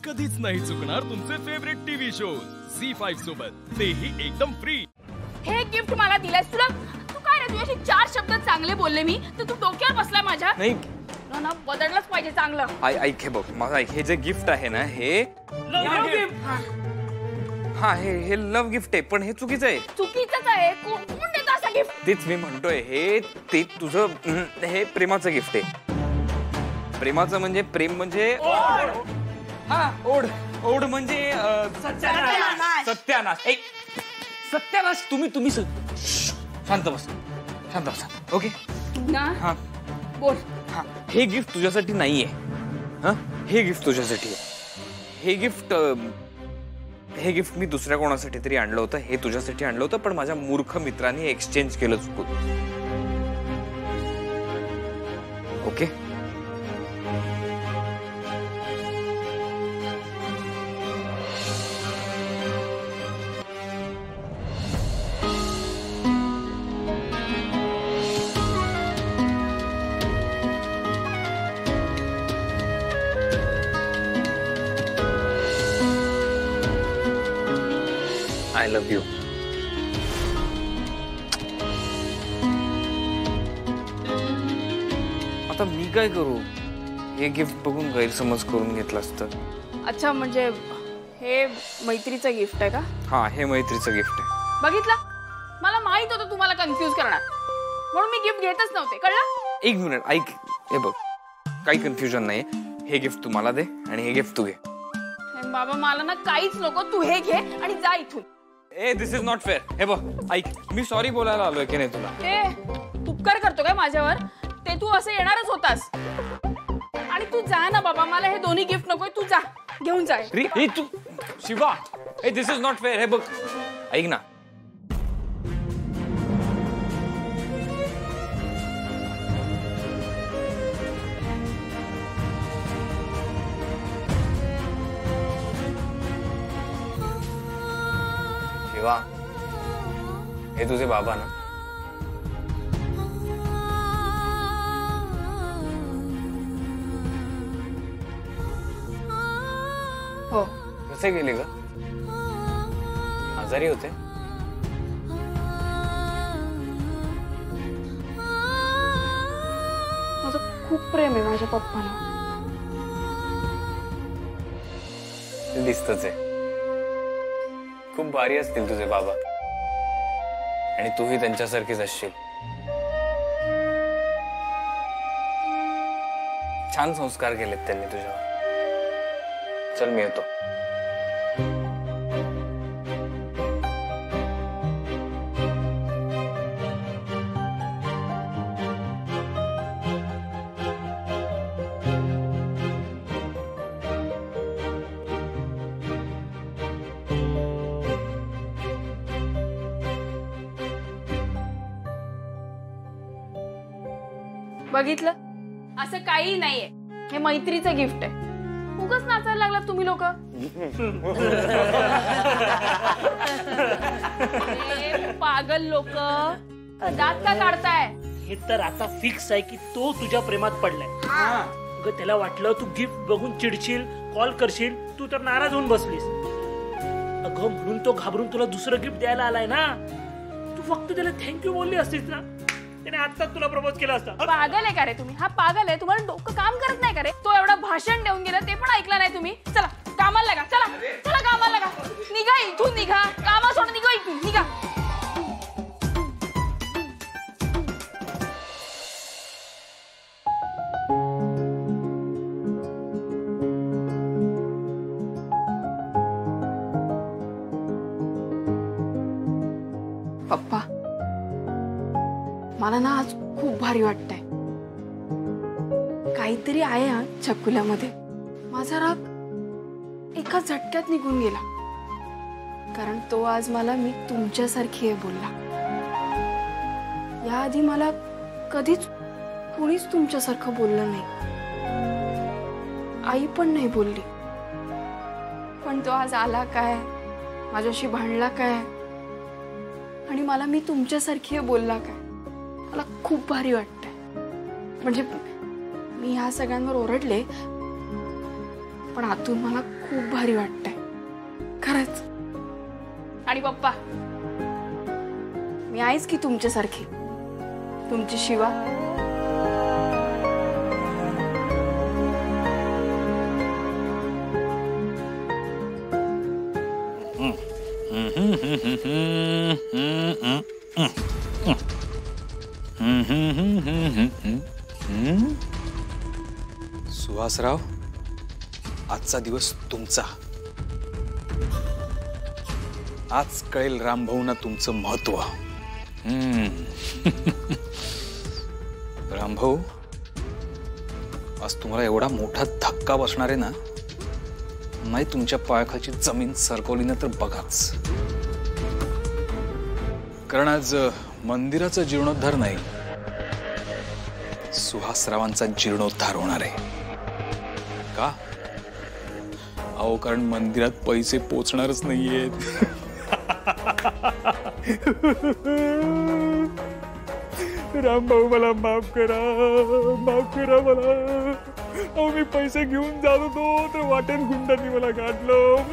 कधीच नाही चुकणार तुमचे फेवरेट टीव्ही शोज झी5 सोबत, तेही एकदम फ्री। हे गिफ्ट मला दिलंस तुला, तू काय रे, तुझ्याशी 4 शब्द चांगले बोलले मी तर तू डोक्यावर बसला माझ्या। नाही ना बदललंच पाहिजे चांगलं। ऐक हे बघ माझं ऐक, हे जे गिफ्ट आहे ना हे लव्ह गिफ्ट, हा हे लव्ह गिफ्ट आहे, पण हे चुकीचं आहे। चुकीचंच आहे, कोण देतं असं गिफ्ट? तेच मी म्हणतोय, हे ते तुझं हे प्रेमाचं गिफ्ट आहे। प्रेमाचं म्हणजे प्रेम म्हणजे हा ओढ म्हणजे सत्यानाश। सत्यानाश तुम्ही शांत बस ओके ना। हा बोल। हा हे गिफ्ट तुझ्यासाठी नाहीये, हा हे गिफ्ट तुझ्यासाठी आहे। हे गिफ्ट मी दुसऱ्या कोणासाठी तरी आणलं होतं, हे तुझ्यासाठी आणलं होतं, पण माझ्या मूर्ख मित्रांनी एक्सचेंज केलं चुकून। Okay I love you. आता मी काय करू? हे गिफ्ट बघून गैरसमज करून घेतला असतं। अच्छा, म्हणजे हे मैत्रीचं गिफ्ट आहे का? हा हे मैत्रीचं गिफ्ट आहे। बघितलं, मला माहित होतं तुम्हाला कन्फ्यूज करणार, म्हणून मी गिफ्ट घेतच नव्हते, कळलं? एक मिनिट ऐक, हे बघ काही कन्फ्युजन नाही, हे गिफ्ट तू मला दे आणि हे गिफ्ट तू घे। बाबा मला ना काहीच नको, तू हे घे आणि जा इथून। ए दिस इज नॉट फेअर। हे बघ ऐक, मी सॉरी बोलायला आलोय की नाही तुला? ए उपकार करतो काय माझ्यावर? ते तू असं येणारच होतास, आणि तू जा ना बाबा, मला हे दोन्ही गिफ्ट नकोय, तू जा घेऊन जा। ए तू शिवा, ए दिस इज नॉट फेअर। हे बघ ऐक ना, शिवा हे तुझे बाबा ना? हो। कसे गेले ग? आजारी होते? माझं खूप प्रेम आहे माझ्या पप्पांना। दिसतच आहे, खूप भारी असतील तुझे बाबा, आणि तूही त्यांच्यासारखीच असशील। छान संस्कार केलेत त्यांनी तुझ्यावर। चल मी येतो। बघितलं, असं काही नाहीये, हे मैत्रीचं गिफ्ट आहे। उगाच नाचायला लागलात तुम्ही लोक। पागल लोक, दात का काढताय? हे तर आता फिक्स आहे की तो तुझ्या प्रेमात पडलाय। अगं त्याला वाटलं तू गिफ्ट बघून चिडशील, कॉल करशील, तू तर नाराज होऊन बसलीस। अगं म्हणून तो घाबरून तुला दुसरं गिफ्ट द्यायला आलाय ना। तू फक्त त्याला थँक्यू बोलली असतीस ना, त्याने आत्ताच तुला प्रपोज केला असता। पागल आहे का रे तुम्ही? हा पागल आहे, तुम्हाला डोकं काम करत नाही का रे? तो एवढा भाषण देऊन गेला ते पण ऐकलं नाही तुम्ही। चला कामाला लागा, चला चला कामाला लागा, निघा इथून, निघा, कामा सोडून निघा इथून, निघा। पप्पा मला ना आज खूप भारी वाटतंय, काहीतरी आहे हा छकुल्यामध्ये। माझा राग एका झटक्यात निघून गेला, कारण तो आज मला मी तुमच्यासारखी आहे बोलला। याआधी मला कधीच कोणीच तुमच्यासारखं बोललं नाही, आई पण नाही बोलली, पण तो आज आला काय, माझ्याशी भांडला काय, आणि मला मी तुमच्यासारखी आहे बोलला काय। मला खूप भारी वाटतंय, म्हणजे मी ह्या सगळ्यांवर ओरडले, पण आतून मला खूप भारी वाटतंय खरंच. आणि पप्पा, मी आहेच की तुमच्यासारखी, तुमची शिवा. सुहासराव, आजचा दिवस तुमचा. आज कळेल रामभाऊंना तुमचं महत्व. रामभाऊ, आज तुम्हाला एवढा मोठा धक्का बसणार आहे ना, नाही तुमच्या पायाखालची जमीन सरकवली ना तर बघाच. कारण आज मंदिराचा जीर्णोद्धार नाही, सुहासरावांचा जीर्णोद्धार होणार आहे. का? अहो, कारण मंदिरात पैसे पोचणारच नाहीयेत. रामभाऊ, मला माफ करा, माफ करा मला. अहो, मी पैसे घेऊन जात होतो तर वाटेत गुंडांनी मला गाठलं,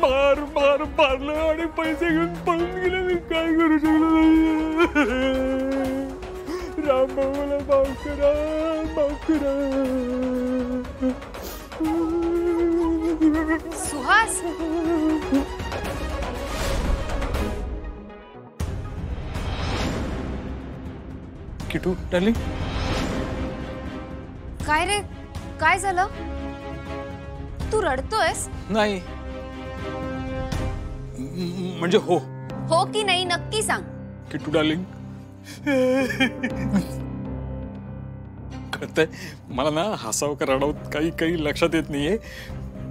मारलं आणि पैसे घेऊन पळून गेले. मी काय करू शकलो नाही. रामभाऊ, मला माफ करा, माफ करा. सुहास, किटू डार्लिंग, काय रे, काय झालं? तू रडतोयस? नाही म्हणजे हो. हो की नाही नक्की सांग. किटू डार्लिंग, कळतंय मला ना, हसावं का रडावं काही लक्षात येत नाहीये.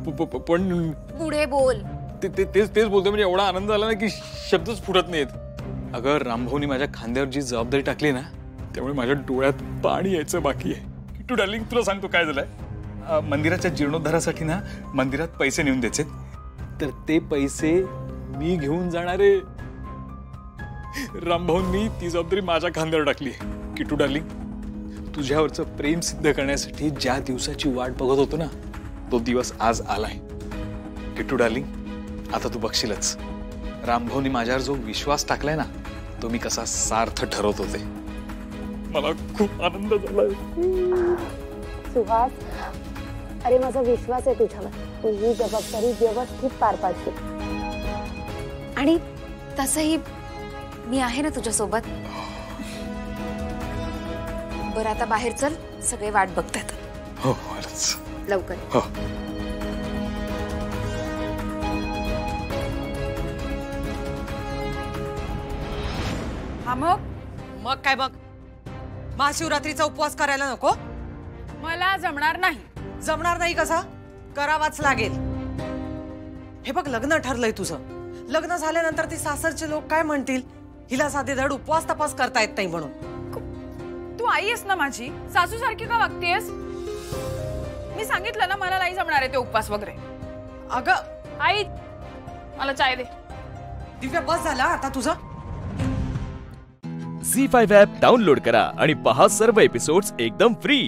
पण पुढे बोल. तेच बोलतोय. म्हणजे एवढा आनंद झाला ना की शब्दच फुटत नाहीत. अगं, रामभाऊनी माझ्या खांद्यावर जी जबाबदारी टाकली ना, त्यामुळे माझ्या डोळ्यात पाणी यायचं बाकी आहे. किटू डार्लिंग, तुला सांगतो काय झालंय. मंदिराच्या जीर्णोद्धारासाठी ना मंदिरात पैसे नेऊन द्यायचे, तर ते पैसे मी घेऊन जाणारे. रामभाऊंनी ती जबाबदारी माझ्या खांद्यावर टाकली आहे. किटू डार्लिंग, तुझ्यावरचं प्रेम सिद्ध करण्यासाठी ज्या दिवसाची वाट बघत होतो ना, तो दिवस आज आलाय. किटू डार्लिंग, आता तू बघशीलच, रामभाऊंनी माझ्यावर जो विश्वास टाकलाय ना, तो मी कसा सार्थ ठरवत होते. मला खूप आनंद झालाय. सुहास, अरे माझा विश्वास आहे तुझ्यावर. तू ही जबाबदारी व्यवस्थित पार पाडशील. आणि तसंही मी आहे ना तुझ्यासोबत. बरं, आता बाहेर चल, सगळे वाट बघतात. हो, लवकर. हो. हा, मग काय बघ, महाशिवरात्रीचा उपवास करायला नको? मला जमणार नाही. जमणार नाही कसा? करावाच लागेल. हे बघ, लग्न ठरलंय तुझं. लग्न झाल्यानंतर ती सासरचे लोक काय म्हणतील? हिला साधे धड उपवास तपास करता येत नाही म्हणून. तू आई आहेस ना माझी, सासू सारखी का वागतेस? मी सांगितलं ना मला नाही जमणार आहे ते उपवास वगैरे. अगं आई, मला चाय दे. दिव्या, बस झाला आता तुझं. झी5 ॲप डाउनलोड करा आणि पहा सर्व एपिसोड्स एकदम फ्री.